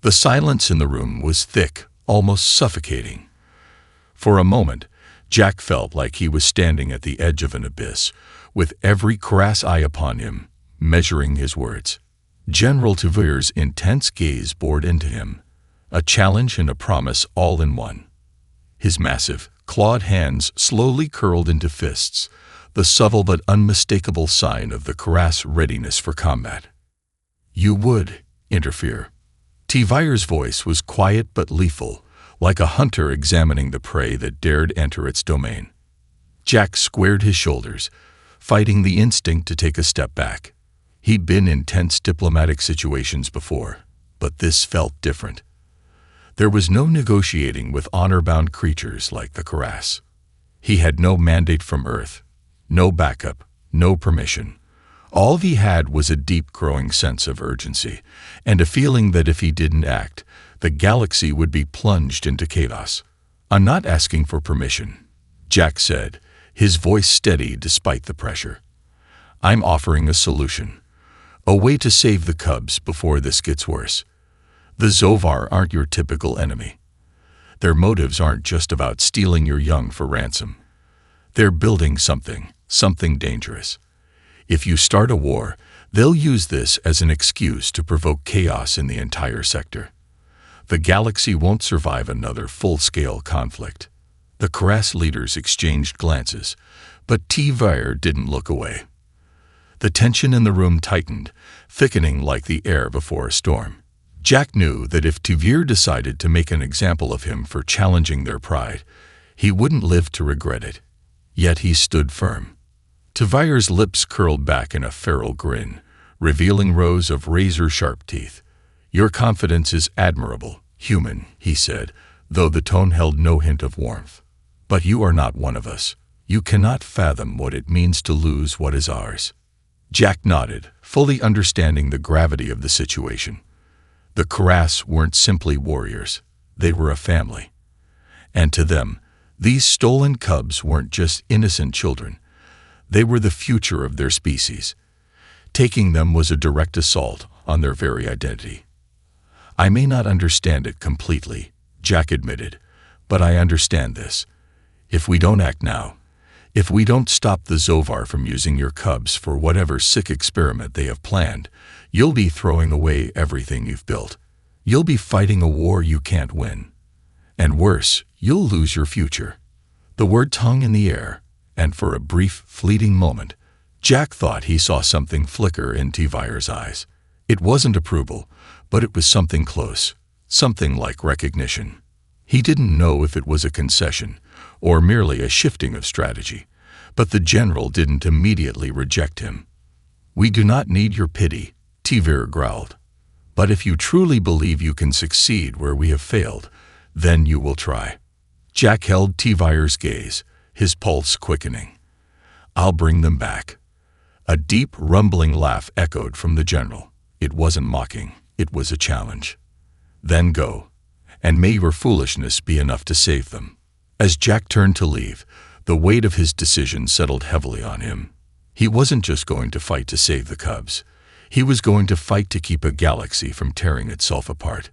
The silence in the room was thick, almost suffocating. For a moment, Jack felt like he was standing at the edge of an abyss, with every crass eye upon him, measuring his words. General Tuvier's intense gaze bored into him, a challenge and a promise all in one. His massive, clawed hands slowly curled into fists, the subtle but unmistakable sign of the Karass readiness for combat. "You would interfere." Tuvier's voice was quiet but lethal, like a hunter examining the prey that dared enter its domain. Jack squared his shoulders, fighting the instinct to take a step back. He'd been in tense diplomatic situations before, but this felt different. There was no negotiating with honor-bound creatures like the Karass. He had no mandate from Earth, no backup, no permission. All he had was a deep growing sense of urgency, and a feeling that if he didn't act, the galaxy would be plunged into chaos. "I'm not asking for permission," Jack said, his voice steady despite the pressure. "I'm offering a solution. A way to save the cubs before this gets worse. The Zovar aren't your typical enemy. Their motives aren't just about stealing your young for ransom. They're building something dangerous. If you start a war, they'll use this as an excuse to provoke chaos in the entire sector. The galaxy won't survive another full-scale conflict." The Karass leaders exchanged glances, but Tuvier didn't look away. The tension in the room tightened, thickening like the air before a storm. Jack knew that if Tuvier decided to make an example of him for challenging their pride, he wouldn't live to regret it. Yet he stood firm. Tuvier's lips curled back in a feral grin, revealing rows of razor-sharp teeth. "Your confidence is admirable, human," he said, though the tone held no hint of warmth. "But you are not one of us. You cannot fathom what it means to lose what is ours." Jack nodded, fully understanding the gravity of the situation. The Karass weren't simply warriors. They were a family. And to them, these stolen cubs weren't just innocent children. They were the future of their species. Taking them was a direct assault on their very identity. "I may not understand it completely," Jack admitted, "but I understand this. If we don't act now, if we don't stop the Zovar from using your cubs for whatever sick experiment they have planned, you'll be throwing away everything you've built. You'll be fighting a war you can't win. And worse, you'll lose your future." The word hung in the air, and for a brief, fleeting moment, Jack thought he saw something flicker in Tuvier's eyes. It wasn't approval, but it was something close, something like recognition. He didn't know if it was a concession, or merely a shifting of strategy, but the general didn't immediately reject him. "We do not need your pity," Tuvier growled. "But if you truly believe you can succeed where we have failed, then you will try." Jack held Tuvier's gaze, his pulse quickening. "I'll bring them back." A deep, rumbling laugh echoed from the general. It wasn't mocking, it was a challenge. "Then go, and may your foolishness be enough to save them." As Jack turned to leave, the weight of his decision settled heavily on him. He wasn't just going to fight to save the cubs. He was going to fight to keep a galaxy from tearing itself apart.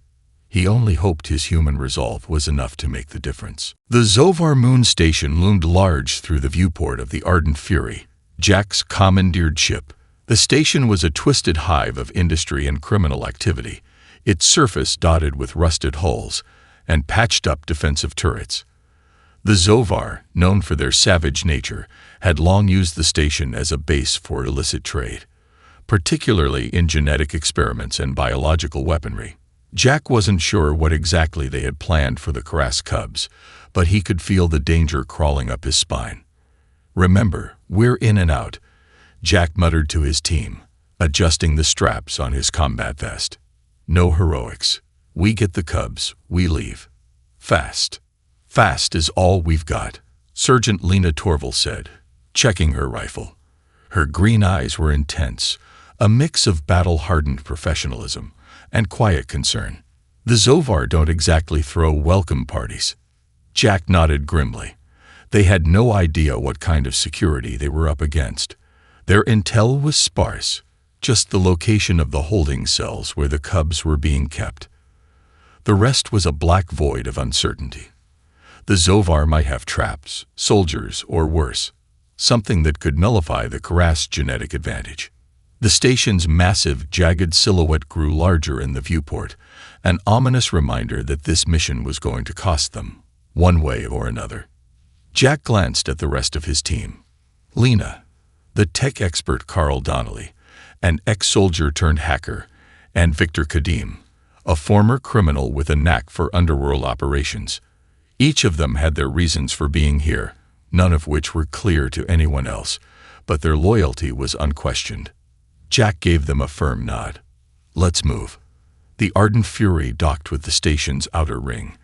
He only hoped his human resolve was enough to make the difference. The Zovar moon station loomed large through the viewport of the Ardent Fury, Jack's commandeered ship. The station was a twisted hive of industry and criminal activity, its surface dotted with rusted hulls and patched-up defensive turrets. The Zovar, known for their savage nature, had long used the station as a base for illicit trade, particularly in genetic experiments and biological weaponry. Jack wasn't sure what exactly they had planned for the Karass cubs, but he could feel the danger crawling up his spine. "Remember, we're in and out," Jack muttered to his team, adjusting the straps on his combat vest. "No heroics. We get the cubs, we leave. Fast. Fast is all we've got," Sergeant Lena Torval said, checking her rifle. Her green eyes were intense, a mix of battle-hardened professionalism and quiet concern. "The Zovar don't exactly throw welcome parties." Jack nodded grimly. They had no idea what kind of security they were up against. Their intel was sparse, just the location of the holding cells where the cubs were being kept. The rest was a black void of uncertainty. The Zovar might have traps, soldiers, or worse, something that could nullify the Karass genetic advantage. The station's massive, jagged silhouette grew larger in the viewport, an ominous reminder that this mission was going to cost them, one way or another. Jack glanced at the rest of his team. Lena, the tech expert Carl Donnelly, an ex-soldier turned hacker, and Victor Kadim, a former criminal with a knack for underworld operations. Each of them had their reasons for being here, none of which were clear to anyone else, but their loyalty was unquestioned. Jack gave them a firm nod. Let's move. The Ardent Fury docked with the station's outer ring,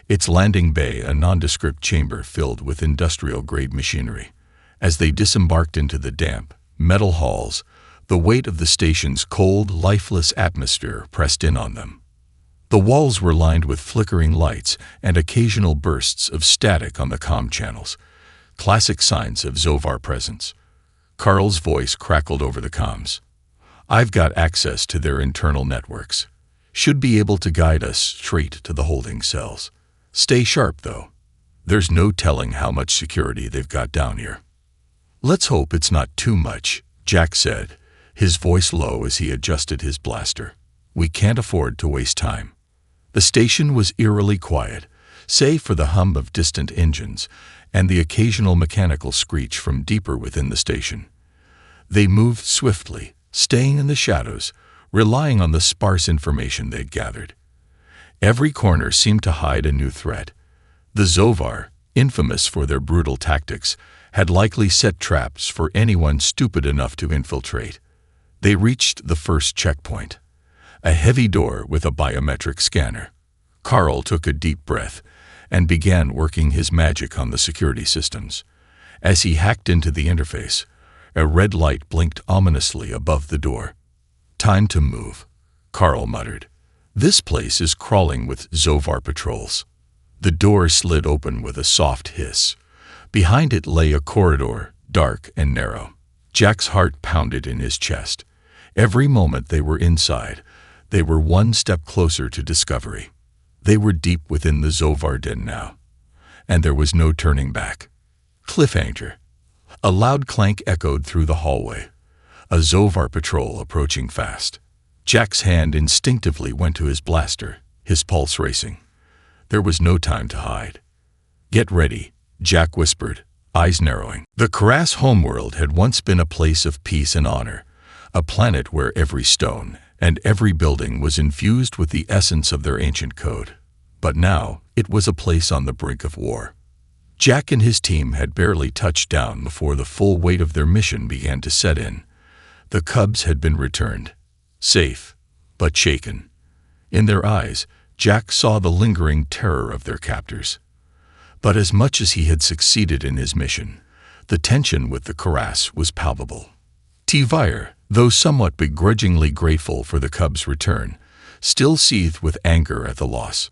its landing bay a nondescript chamber filled with industrial-grade machinery. As they disembarked into the damp, metal halls, the weight of the station's cold, lifeless atmosphere pressed in on them. The walls were lined with flickering lights and occasional bursts of static on the comm channels, classic signs of Zovar presence. Carl's voice crackled over the comms. I've got access to their internal networks. Should be able to guide us straight to the holding cells. Stay sharp, though. There's no telling how much security they've got down here. Let's hope it's not too much, Jack said, his voice low as he adjusted his blaster. We can't afford to waste time. The station was eerily quiet, save for the hum of distant engines and the occasional mechanical screech from deeper within the station. They moved swiftly, staying in the shadows, relying on the sparse information they'd gathered. Every corner seemed to hide a new threat. The Zovar, infamous for their brutal tactics, had likely set traps for anyone stupid enough to infiltrate. They reached the first checkpoint, a heavy door with a biometric scanner. Carl took a deep breath and began working his magic on the security systems. As he hacked into the interface, a red light blinked ominously above the door. Time to move, Carl muttered. This place is crawling with Zovar patrols. The door slid open with a soft hiss. Behind it lay a corridor, dark and narrow. Jack's heart pounded in his chest. Every moment they were inside, they were one step closer to discovery. They were deep within the Zovar den now, and there was no turning back. Cliffhanger. A loud clank echoed through the hallway. A Zovar patrol approaching fast. Jack's hand instinctively went to his blaster, his pulse racing. There was no time to hide. Get ready, Jack whispered, eyes narrowing. The Karass homeworld had once been a place of peace and honor, a planet where every stone and every building was infused with the essence of their ancient code. But now, it was a place on the brink of war. Jack and his team had barely touched down before the full weight of their mission began to set in. The cubs had been returned, safe, but shaken. In their eyes, Jack saw the lingering terror of their captors. But as much as he had succeeded in his mission, the tension with the Karass was palpable. Tvire, though somewhat begrudgingly grateful for the cubs' return, still seethed with anger at the loss.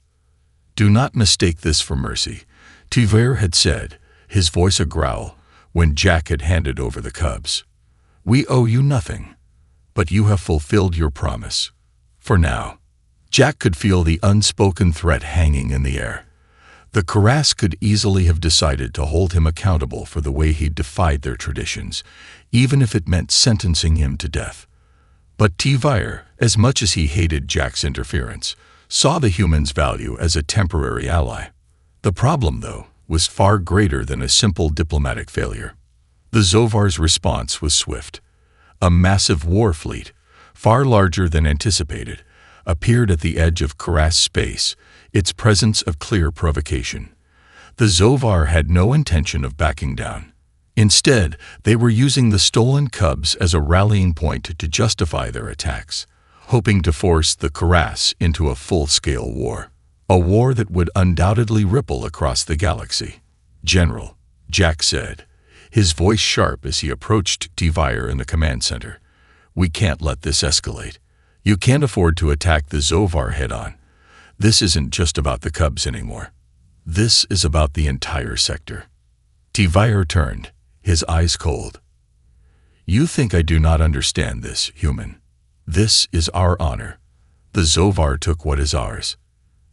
Do not mistake this for mercy, Tvire had said, his voice a growl, when Jack had handed over the cubs. We owe you nothing, but you have fulfilled your promise. For now. Jack could feel the unspoken threat hanging in the air. The Karass could easily have decided to hold him accountable for the way he defied their traditions, even if it meant sentencing him to death. But Tvire, as much as he hated Jack's interference, saw the human's value as a temporary ally. The problem, though, was far greater than a simple diplomatic failure. The Zovar's response was swift. A massive war fleet, far larger than anticipated, appeared at the edge of Karass space, its presence of clear provocation. The Zovar had no intention of backing down. Instead, they were using the stolen cubs as a rallying point to justify their attacks, hoping to force the Karass into a full-scale war. A war that would undoubtedly ripple across the galaxy. General, Jack said, his voice sharp as he approached Tvire in the command center. We can't let this escalate. You can't afford to attack the Zovar head-on. This isn't just about the cubs anymore. This is about the entire sector. Tvire turned, his eyes cold. You think I do not understand this, human. This is our honor. The Zovar took what is ours.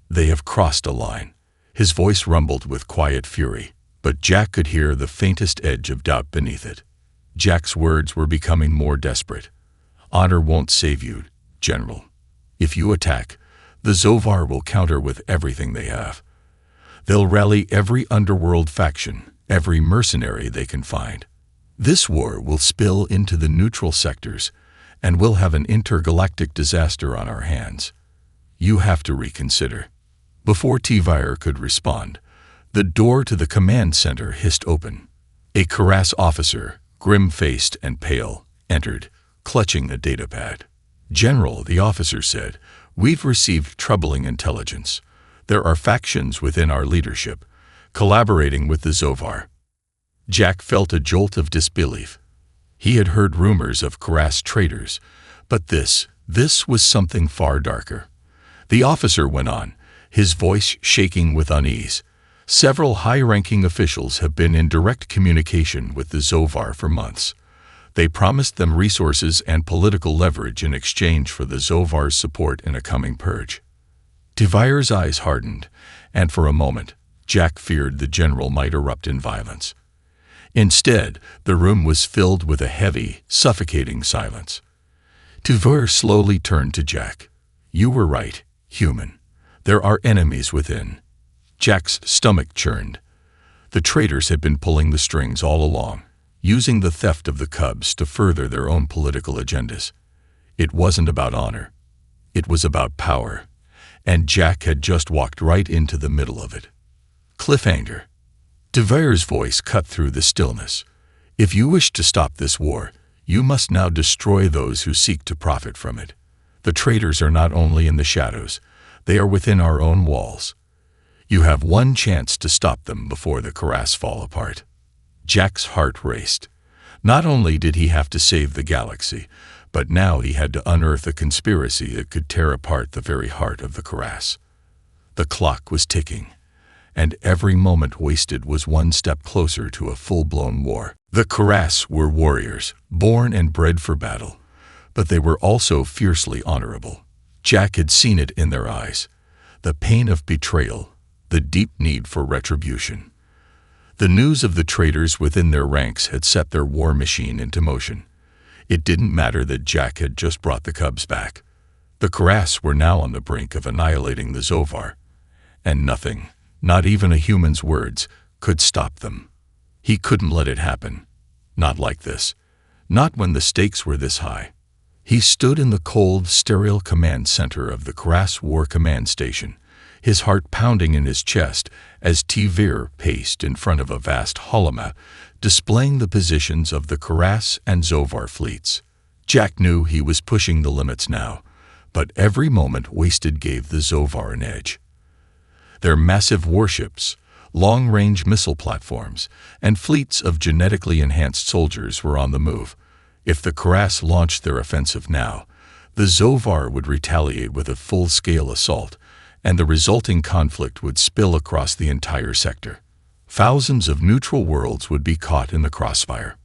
They have crossed a line. His voice rumbled with quiet fury, but Jack could hear the faintest edge of doubt beneath it. Jack's words were becoming more desperate. Honor won't save you, General. If you attack, the Zovar will counter with everything they have. They'll rally every underworld faction, every mercenary they can find. This war will spill into the neutral sectors, and we'll have an intergalactic disaster on our hands. You have to reconsider. Before Tvire could respond, the door to the command center hissed open. A Karass officer, grim-faced and pale, entered, clutching a datapad. General, the officer said, we've received troubling intelligence. There are factions within our leadership, collaborating with the Zovar. Jack felt a jolt of disbelief. He had heard rumors of Karass traitors, but this was something far darker. The officer went on, his voice shaking with unease. Several high-ranking officials have been in direct communication with the Zovar for months. They promised them resources and political leverage in exchange for the Zovar's support in a coming purge. Tvire's eyes hardened, and for a moment, Jack feared the general might erupt in violence. Instead, the room was filled with a heavy, suffocating silence. Tvire slowly turned to Jack. You were right, human. There are enemies within. Jack's stomach churned. The traitors had been pulling the strings all along, using the theft of the cubs to further their own political agendas. It wasn't about honor. It was about power, and Jack had just walked right into the middle of it. Cliffhanger. Tvire's voice cut through the stillness. If you wish to stop this war, you must now destroy those who seek to profit from it. The traitors are not only in the shadows, they are within our own walls. You have one chance to stop them before the Karass fall apart. Jack's heart raced. Not only did he have to save the galaxy, but now he had to unearth a conspiracy that could tear apart the very heart of the Karass. The clock was ticking, and every moment wasted was one step closer to a full-blown war. The Karass were warriors, born and bred for battle, but they were also fiercely honorable. Jack had seen it in their eyes, the pain of betrayal, the deep need for retribution. The news of the traitors within their ranks had set their war machine into motion. It didn't matter that Jack had just brought the cubs back. The Karass were now on the brink of annihilating the Zovar, and nothing, not even a human's words, could stop them. He couldn't let it happen. Not like this. Not when the stakes were this high. He stood in the cold, sterile command center of the Karass War Command Station, his heart pounding in his chest as Tvire paced in front of a vast holomap displaying the positions of the Karass and Zovar fleets. Jack knew he was pushing the limits now, but every moment wasted gave the Zovar an edge. Their massive warships, long-range missile platforms, and fleets of genetically enhanced soldiers were on the move. If the Karass launched their offensive now, the Zovar would retaliate with a full-scale assault, and the resulting conflict would spill across the entire sector. Thousands of neutral worlds would be caught in the crossfire.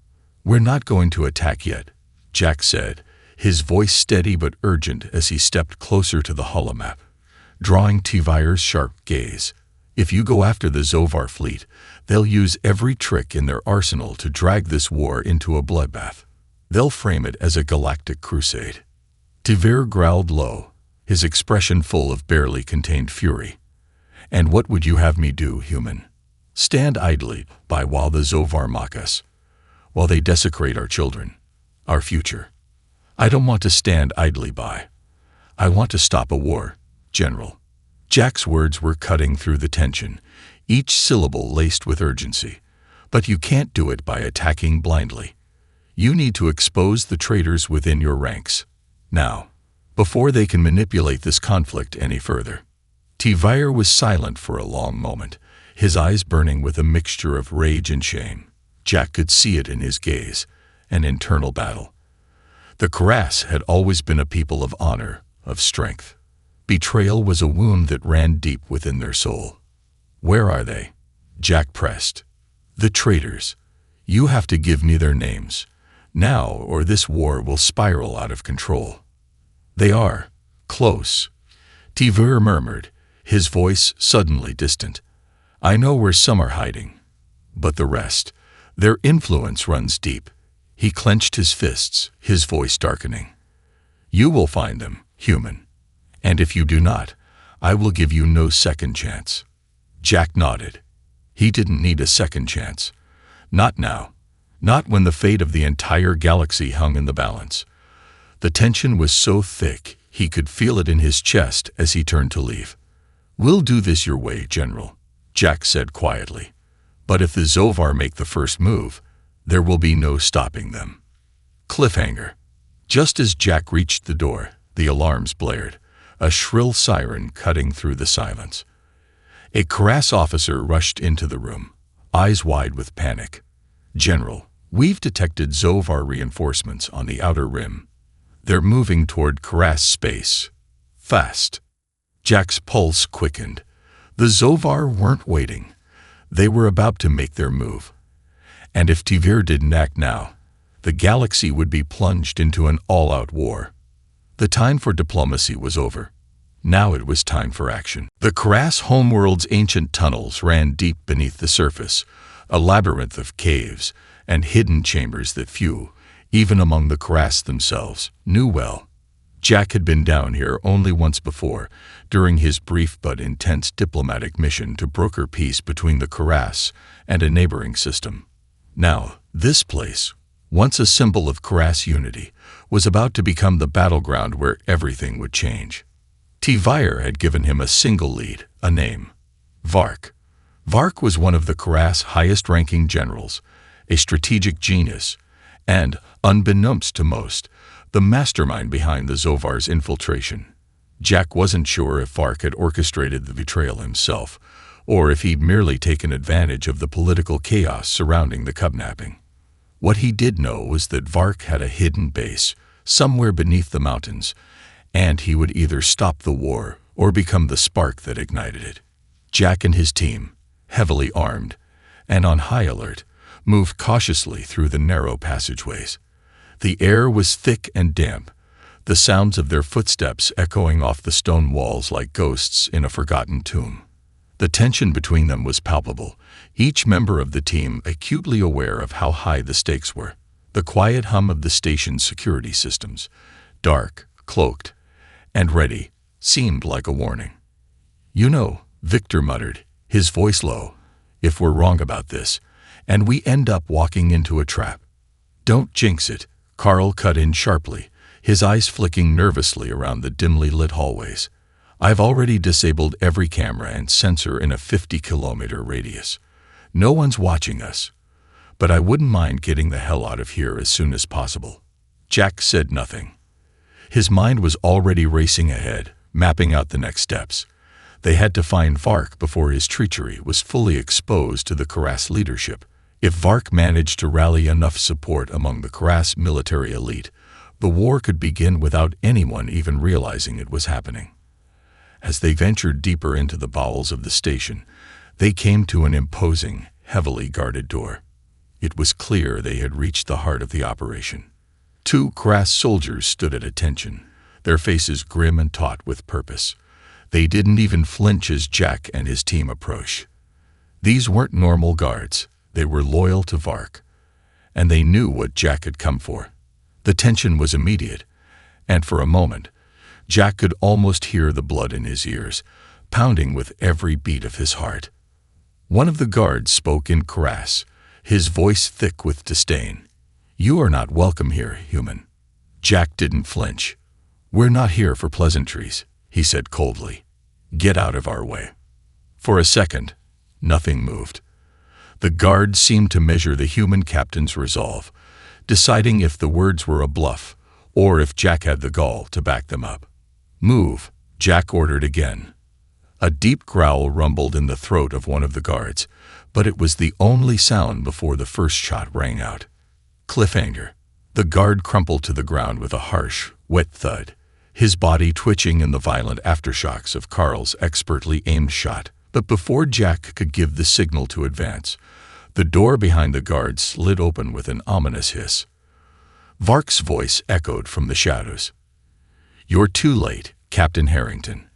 We're not going to attack yet, Jack said, his voice steady but urgent as he stepped closer to the holomap, drawing Tvire's sharp gaze. If you go after the Zovar fleet, they'll use every trick in their arsenal to drag this war into a bloodbath. They'll frame it as a galactic crusade. Tvire growled low, his expression full of barely contained fury. And what would you have me do, human? Stand idly by while the Zovar mock us, while they desecrate our children, our future. I don't want to stand idly by. I want to stop a war, General. Jack's words were cutting through the tension, each syllable laced with urgency. But you can't do it by attacking blindly. You need to expose the traitors within your ranks, now, before they can manipulate this conflict any further. Tvire was silent for a long moment, his eyes burning with a mixture of rage and shame. Jack could see it in his gaze, an internal battle. The Karass had always been a people of honor, of strength. Betrayal was a wound that ran deep within their soul. Where are they? Jack pressed. The traitors. You have to give me their names, now, or this war will spiral out of control. They are close, Tvire murmured, his voice suddenly distant. "I know where some are hiding, but the rest, their influence runs deep." He clenched his fists, his voice darkening. "You will find them, human. And if you do not, I will give you no second chance." Jack nodded. He didn't need a second chance. Not now. Not when the fate of the entire galaxy hung in the balance. The tension was so thick, he could feel it in his chest as he turned to leave. "We'll do this your way, General," Jack said quietly. "But if the Zovar make the first move, there will be no stopping them." Cliffhanger. Just as Jack reached the door, the alarms blared, a shrill siren cutting through the silence. A Karass officer rushed into the room, eyes wide with panic. "General, we've detected Zovar reinforcements on the outer rim. They're moving toward Karass space. Fast." Jack's pulse quickened. The Zovar weren't waiting. They were about to make their move. And if Tivir didn't act now, the galaxy would be plunged into an all-out war. The time for diplomacy was over. Now it was time for action. The Karass homeworld's ancient tunnels ran deep beneath the surface, a labyrinth of caves and hidden chambers that few, even among the Karass themselves, knew well. Jack had been down here only once before, during his brief but intense diplomatic mission to broker peace between the Karass and a neighboring system. Now, this place, once a symbol of Karass unity, was about to become the battleground where everything would change. Tivir had given him a single lead, a name: Vark. Vark was one of the Karass' highest-ranking generals, a strategic genius, and, unbeknownst to most, the mastermind behind the Zovar's infiltration. Jack wasn't sure if Vark had orchestrated the betrayal himself, or if he'd merely taken advantage of the political chaos surrounding the kidnapping. What he did know was that Vark had a hidden base, somewhere beneath the mountains, and he would either stop the war or become the spark that ignited it. Jack and his team, heavily armed and on high alert, moved cautiously through the narrow passageways. The air was thick and damp, the sounds of their footsteps echoing off the stone walls like ghosts in a forgotten tomb. The tension between them was palpable, each member of the team acutely aware of how high the stakes were. The quiet hum of the station's security systems, dark, cloaked, and ready, seemed like a warning. "You know," Victor muttered, his voice low, "if we're wrong about this, and we end up walking into a trap." "Don't jinx it," Carl cut in sharply, his eyes flicking nervously around the dimly lit hallways. "I've already disabled every camera and sensor in a 50-kilometer radius. No one's watching us, but I wouldn't mind getting the hell out of here as soon as possible." Jack said nothing. His mind was already racing ahead, mapping out the next steps. They had to find Vark before his treachery was fully exposed to the Karass leadership. If Vark managed to rally enough support among the Karass military elite, the war could begin without anyone even realizing it was happening. As they ventured deeper into the bowels of the station, they came to an imposing, heavily guarded door. It was clear they had reached the heart of the operation. 2 Karass soldiers stood at attention, their faces grim and taut with purpose. They didn't even flinch as Jack and his team approached. These weren't normal guards. They were loyal to Vark, and they knew what Jack had come for. The tension was immediate, and for a moment, Jack could almost hear the blood in his ears, pounding with every beat of his heart. One of the guards spoke in Karass, his voice thick with disdain. "You are not welcome here, human." Jack didn't flinch. "We're not here for pleasantries," he said coldly. "Get out of our way." For a second, nothing moved. The guard seemed to measure the human captain's resolve, deciding if the words were a bluff or if Jack had the gall to back them up. "Move," Jack ordered again. A deep growl rumbled in the throat of one of the guards, but it was the only sound before the first shot rang out. Cliffhanger. The guard crumpled to the ground with a harsh, wet thud, his body twitching in the violent aftershocks of Carl's expertly aimed shot. But before Jack could give the signal to advance, the door behind the guard slid open with an ominous hiss. Vark's voice echoed from the shadows. "You're too late, Captain Harrington."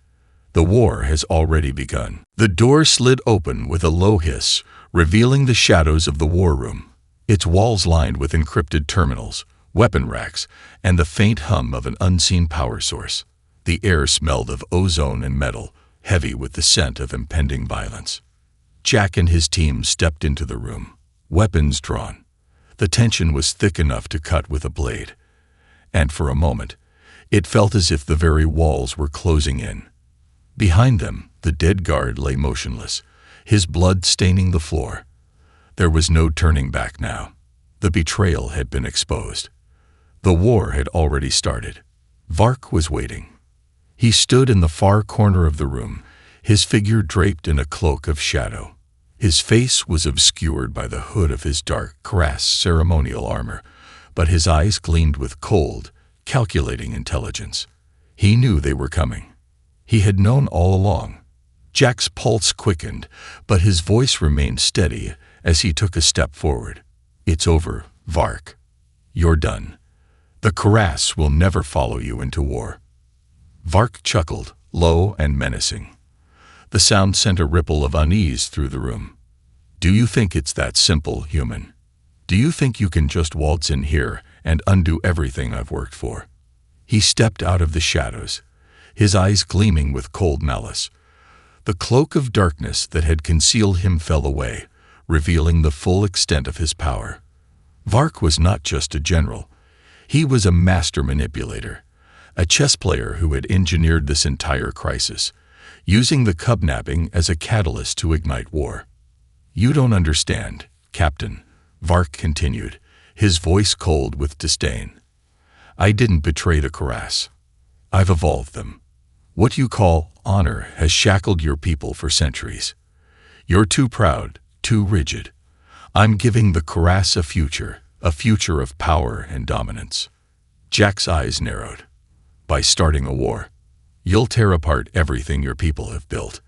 The war has already begun. The door slid open with a low hiss, revealing the shadows of the war room, its walls lined with encrypted terminals, weapon racks, and the faint hum of an unseen power source. The air smelled of ozone and metal, heavy with the scent of impending violence. Jack and his team stepped into the room, weapons drawn. The tension was thick enough to cut with a blade, and for a moment, it felt as if the very walls were closing in. Behind them, the dead guard lay motionless, his blood staining the floor. There was no turning back now. The betrayal had been exposed. The war had already started. Vark was waiting. He stood in the far corner of the room, his figure draped in a cloak of shadow. His face was obscured by the hood of his dark, crass ceremonial armor, but his eyes gleamed with cold, calculating intelligence. He knew they were coming. He had known all along. Jack's pulse quickened, but his voice remained steady as he took a step forward. "It's over, Vark. You're done. The Karass will never follow you into war." Vark chuckled, low and menacing. The sound sent a ripple of unease through the room. "Do you think it's that simple, human? Do you think you can just waltz in here and undo everything I've worked for?" He stepped out of the shadows, his eyes gleaming with cold malice. The cloak of darkness that had concealed him fell away, revealing the full extent of his power. Vark was not just a general. He was a master manipulator, a chess player who had engineered this entire crisis, using the cubnapping as a catalyst to ignite war. "You don't understand, Captain," Vark continued, his voice cold with disdain. "I didn't betray the Karass. I've evolved them. What you call honor has shackled your people for centuries. You're too proud, too rigid. I'm giving the Karass a future of power and dominance." Jack's eyes narrowed. "By starting a war, you'll tear apart everything your people have built.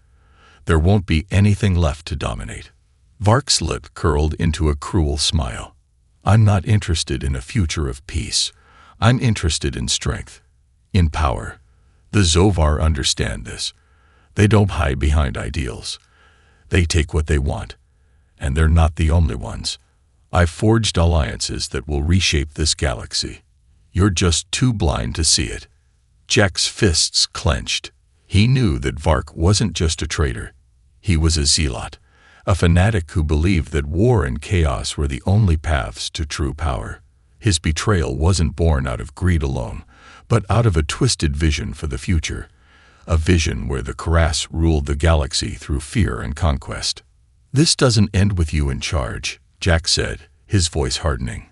There won't be anything left to dominate." Vark's lip curled into a cruel smile. "I'm not interested in a future of peace. I'm interested in strength, in power. The Zovar understand this. They don't hide behind ideals. They take what they want, and they're not the only ones. I've forged alliances that will reshape this galaxy. You're just too blind to see it." Jack's fists clenched. He knew that Vark wasn't just a traitor. He was a zealot, a fanatic who believed that war and chaos were the only paths to true power. His betrayal wasn't born out of greed alone, but out of a twisted vision for the future, a vision where the Karass ruled the galaxy through fear and conquest. "This doesn't end with you in charge," Jack said, his voice hardening.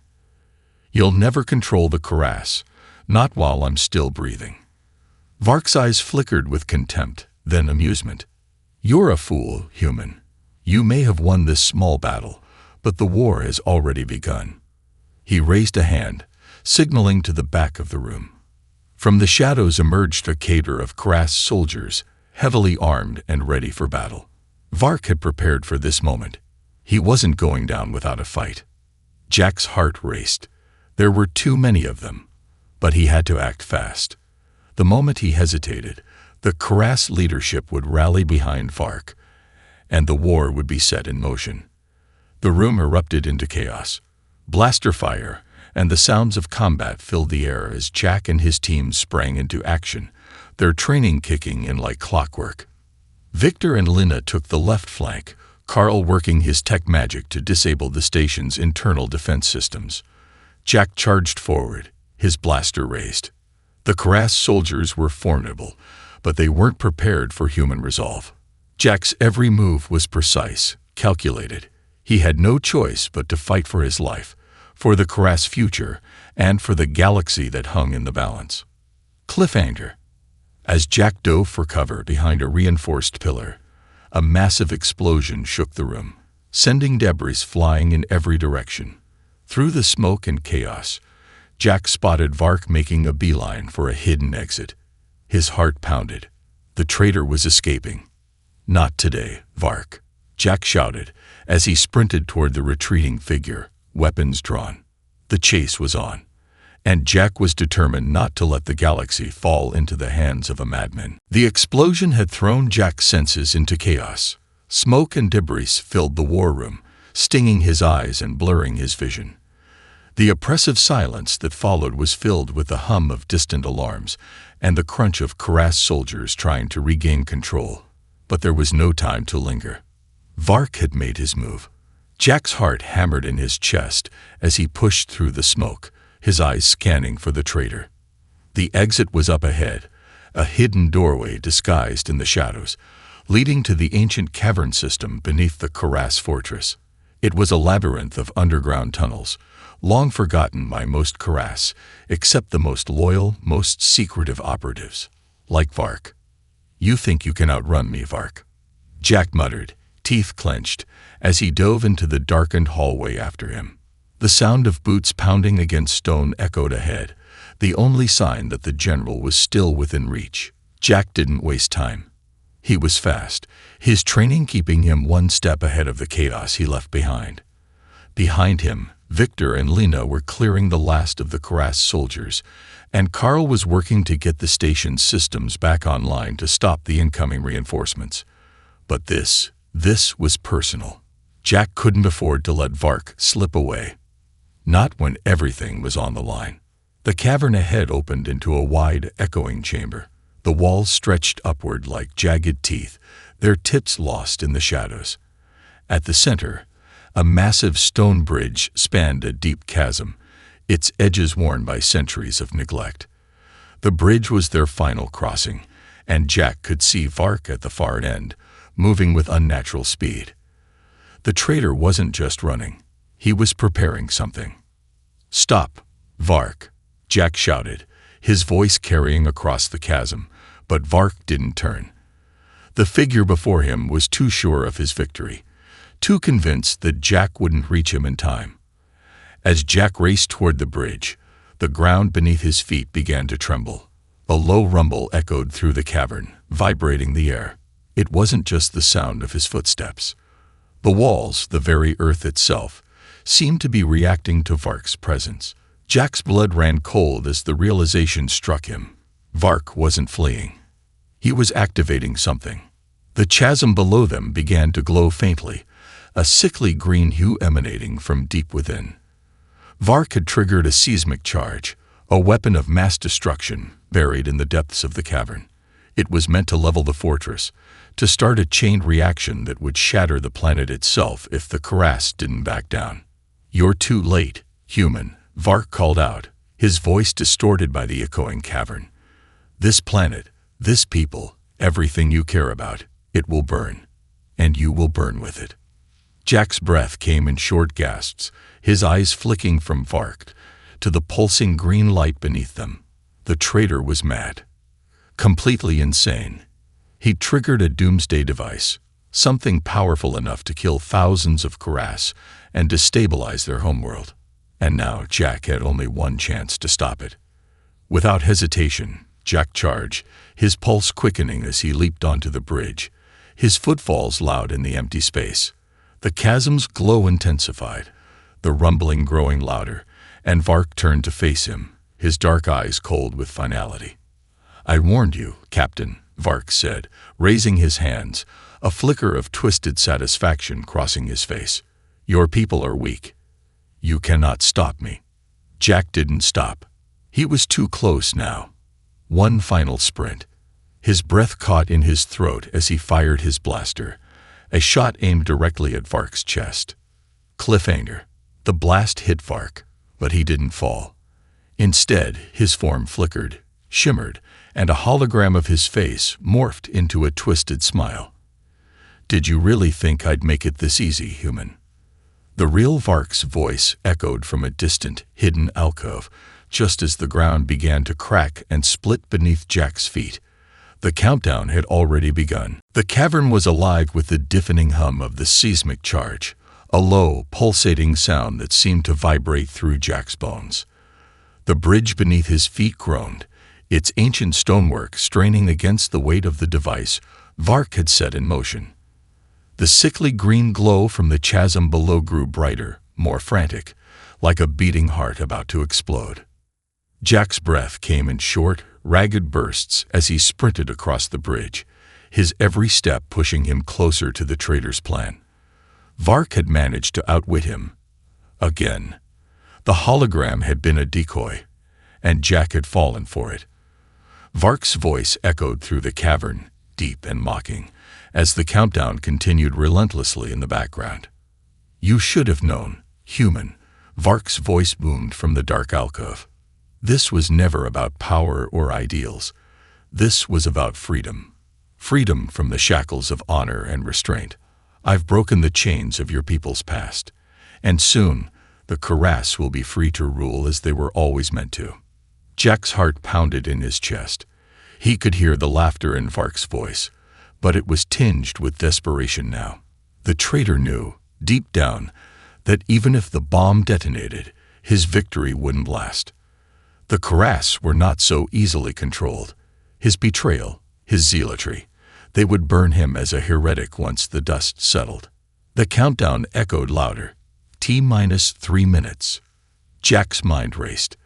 "You'll never control the Karass, not while I'm still breathing." Vark's eyes flickered with contempt, then amusement. "You're a fool, human. You may have won this small battle, but the war has already begun." He raised a hand, signaling to the back of the room. From the shadows emerged a cadre of Karass soldiers, heavily armed and ready for battle. Vark had prepared for this moment. He wasn't going down without a fight. Jack's heart raced. There were too many of them, but he had to act fast. The moment he hesitated, the Karass leadership would rally behind Vark, and the war would be set in motion. The room erupted into chaos. Blaster fire and the sounds of combat filled the air as Jack and his team sprang into action, their training kicking in like clockwork. Victor and Lina took the left flank, Carl working his tech magic to disable the station's internal defense systems. Jack charged forward, his blaster raised. The Karass soldiers were formidable, but they weren't prepared for human resolve. Jack's every move was precise, calculated. He had no choice but to fight for his life, for the Karass future, and for the galaxy that hung in the balance. Cliffhanger. As Jack dove for cover behind a reinforced pillar, a massive explosion shook the room, sending debris flying in every direction. Through the smoke and chaos, Jack spotted Vark making a beeline for a hidden exit. His heart pounded. The traitor was escaping. "Not today, Vark," Jack shouted as he sprinted toward the retreating figure, weapons drawn. The chase was on. and Jack was determined not to let the galaxy fall into the hands of a madman. The explosion had thrown Jack's senses into chaos. Smoke and debris filled the war room, stinging his eyes and blurring his vision. The oppressive silence that followed was filled with the hum of distant alarms and the crunch of harassed soldiers trying to regain control. But there was no time to linger. Vark had made his move. Jack's heart hammered in his chest as he pushed through the smoke, his eyes scanning for the traitor. The exit was up ahead, a hidden doorway disguised in the shadows, leading to the ancient cavern system beneath the Karas fortress. It was a labyrinth of underground tunnels, long forgotten by most Karas, except the most loyal, most secretive operatives, like Vark. "You think you can outrun me, Vark?" Jack muttered, teeth clenched, as he dove into the darkened hallway after him. The sound of boots pounding against stone echoed ahead, the only sign that the general was still within reach. Jack didn't waste time. He was fast, his training keeping him one step ahead of the chaos he left behind. Behind him, Victor and Lena were clearing the last of the Karas soldiers, and Carl was working to get the station's systems back online to stop the incoming reinforcements. But this was personal. Jack couldn't afford to let Vark slip away. Not when everything was on the line. The cavern ahead opened into a wide, echoing chamber. The walls stretched upward like jagged teeth, their tips lost in the shadows. At the center, a massive stone bridge spanned a deep chasm, its edges worn by centuries of neglect. The bridge was their final crossing, and Jack could see Vark at the far end, moving with unnatural speed. The traitor wasn't just running. He was preparing something. "Stop, Vark," Jack shouted, his voice carrying across the chasm, but Vark didn't turn. The figure before him was too sure of his victory, too convinced that Jack wouldn't reach him in time. As Jack raced toward the bridge, the ground beneath his feet began to tremble. A low rumble echoed through the cavern, vibrating the air. It wasn't just the sound of his footsteps. The walls, the very earth itself, seemed to be reacting to Vark's presence. Jack's blood ran cold as the realization struck him. Vark wasn't fleeing. He was activating something. The chasm below them began to glow faintly, a sickly green hue emanating from deep within. Vark had triggered a seismic charge, a weapon of mass destruction buried in the depths of the cavern. It was meant to level the fortress, to start a chain reaction that would shatter the planet itself if the Karas didn't back down. "You're too late, human," Vark called out, his voice distorted by the echoing cavern. "This planet, this people, everything you care about, it will burn, and you will burn with it." Jack's breath came in short gasps, his eyes flicking from Vark to the pulsing green light beneath them. The traitor was mad. Completely insane. He triggered a doomsday device, something powerful enough to kill thousands of Karas and destabilize their homeworld. And now Jack had only one chance to stop it. Without hesitation, Jack charged, his pulse quickening as he leaped onto the bridge, his footfalls loud in the empty space. The chasm's glow intensified, the rumbling growing louder, and Vark turned to face him, his dark eyes cold with finality. "I warned you, Captain," Vark said, raising his hands, a flicker of twisted satisfaction crossing his face. "Your people are weak. You cannot stop me." Jack didn't stop. He was too close now. One final sprint. His breath caught in his throat as he fired his blaster, a shot aimed directly at Vark's chest. Cliffhanger. The blast hit Vark, but he didn't fall. Instead, his form flickered, shimmered, and a hologram of his face morphed into a twisted smile. "Did you really think I'd make it this easy, human?" The real Vark's voice echoed from a distant, hidden alcove, just as the ground began to crack and split beneath Jack's feet. The countdown had already begun. The cavern was alive with the deafening hum of the seismic charge, a low, pulsating sound that seemed to vibrate through Jack's bones. The bridge beneath his feet groaned, its ancient stonework straining against the weight of the device Vark had set in motion. The sickly green glow from the chasm below grew brighter, more frantic, like a beating heart about to explode. Jack's breath came in short, ragged bursts as he sprinted across the bridge, his every step pushing him closer to the traitor's plan. Vark had managed to outwit him. Again. The hologram had been a decoy, and Jack had fallen for it. Vark's voice echoed through the cavern, deep and mocking, as the countdown continued relentlessly in the background. "You should have known, human," Vark's voice boomed from the dark alcove. This was never about power or ideals. This was about freedom. Freedom from the shackles of honor and restraint. "I've broken the chains of your people's past, and soon the Karass will be free to rule as they were always meant to." Jack's heart pounded in his chest. He could hear the laughter in Vark's voice, but it was tinged with desperation now. The traitor knew, deep down, that even if the bomb detonated, his victory wouldn't last. The Karass were not so easily controlled. His betrayal, his zealotry, they would burn him as a heretic once the dust settled. The countdown echoed louder. T-3 minutes. Jack's mind raced.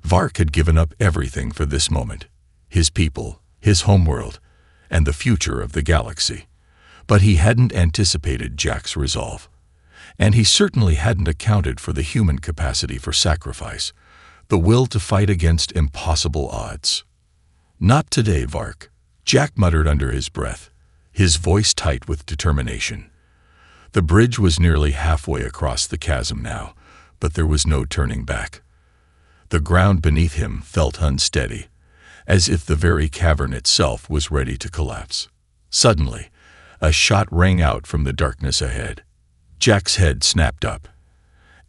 Vark had given up everything for this moment. His people, his homeworld, and the future of the galaxy. But he hadn't anticipated Jack's resolve. And he certainly hadn't accounted for the human capacity for sacrifice, the will to fight against impossible odds. "Not today, Vark," Jack muttered under his breath, his voice tight with determination. The bridge was nearly halfway across the chasm now, but there was no turning back. The ground beneath him felt unsteady, as if the very cavern itself was ready to collapse. Suddenly, a shot rang out from the darkness ahead. Jack's head snapped up,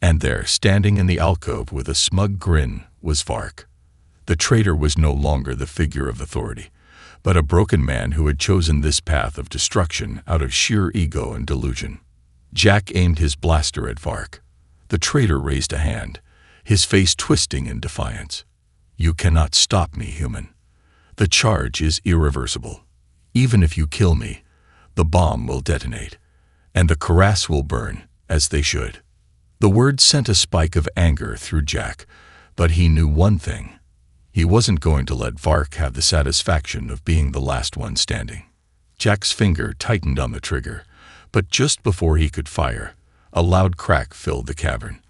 and there, standing in the alcove with a smug grin, was Vark. The traitor was no longer the figure of authority, but a broken man who had chosen this path of destruction out of sheer ego and delusion. Jack aimed his blaster at Vark. The traitor raised a hand, his face twisting in defiance. "You cannot stop me, human. The charge is irreversible. Even if you kill me, the bomb will detonate, and the Karass will burn, as they should." The words sent a spike of anger through Jack, but he knew one thing. He wasn't going to let Vark have the satisfaction of being the last one standing. Jack's finger tightened on the trigger, but just before he could fire, a loud crack filled the cavern.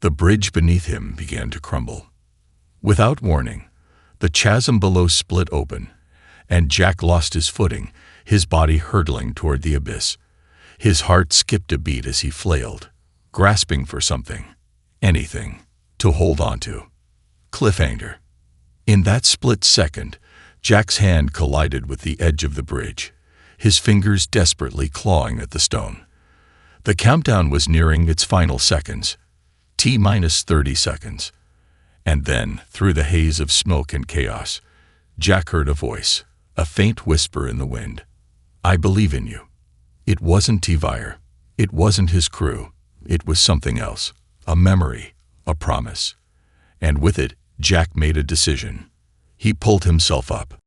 The bridge beneath him began to crumble. Without warning, the chasm below split open, and Jack lost his footing, his body hurtling toward the abyss. His heart skipped a beat as he flailed, grasping for something, anything, to hold on to. Cliffhanger. In that split second, Jack's hand collided with the edge of the bridge, his fingers desperately clawing at the stone. The countdown was nearing its final seconds, T-30 seconds. And then, through the haze of smoke and chaos, Jack heard a voice, a faint whisper in the wind. "I believe in you." It wasn't T-Vire. It wasn't his crew. It was something else, a memory, a promise. And with it, Jack made a decision. He pulled himself up.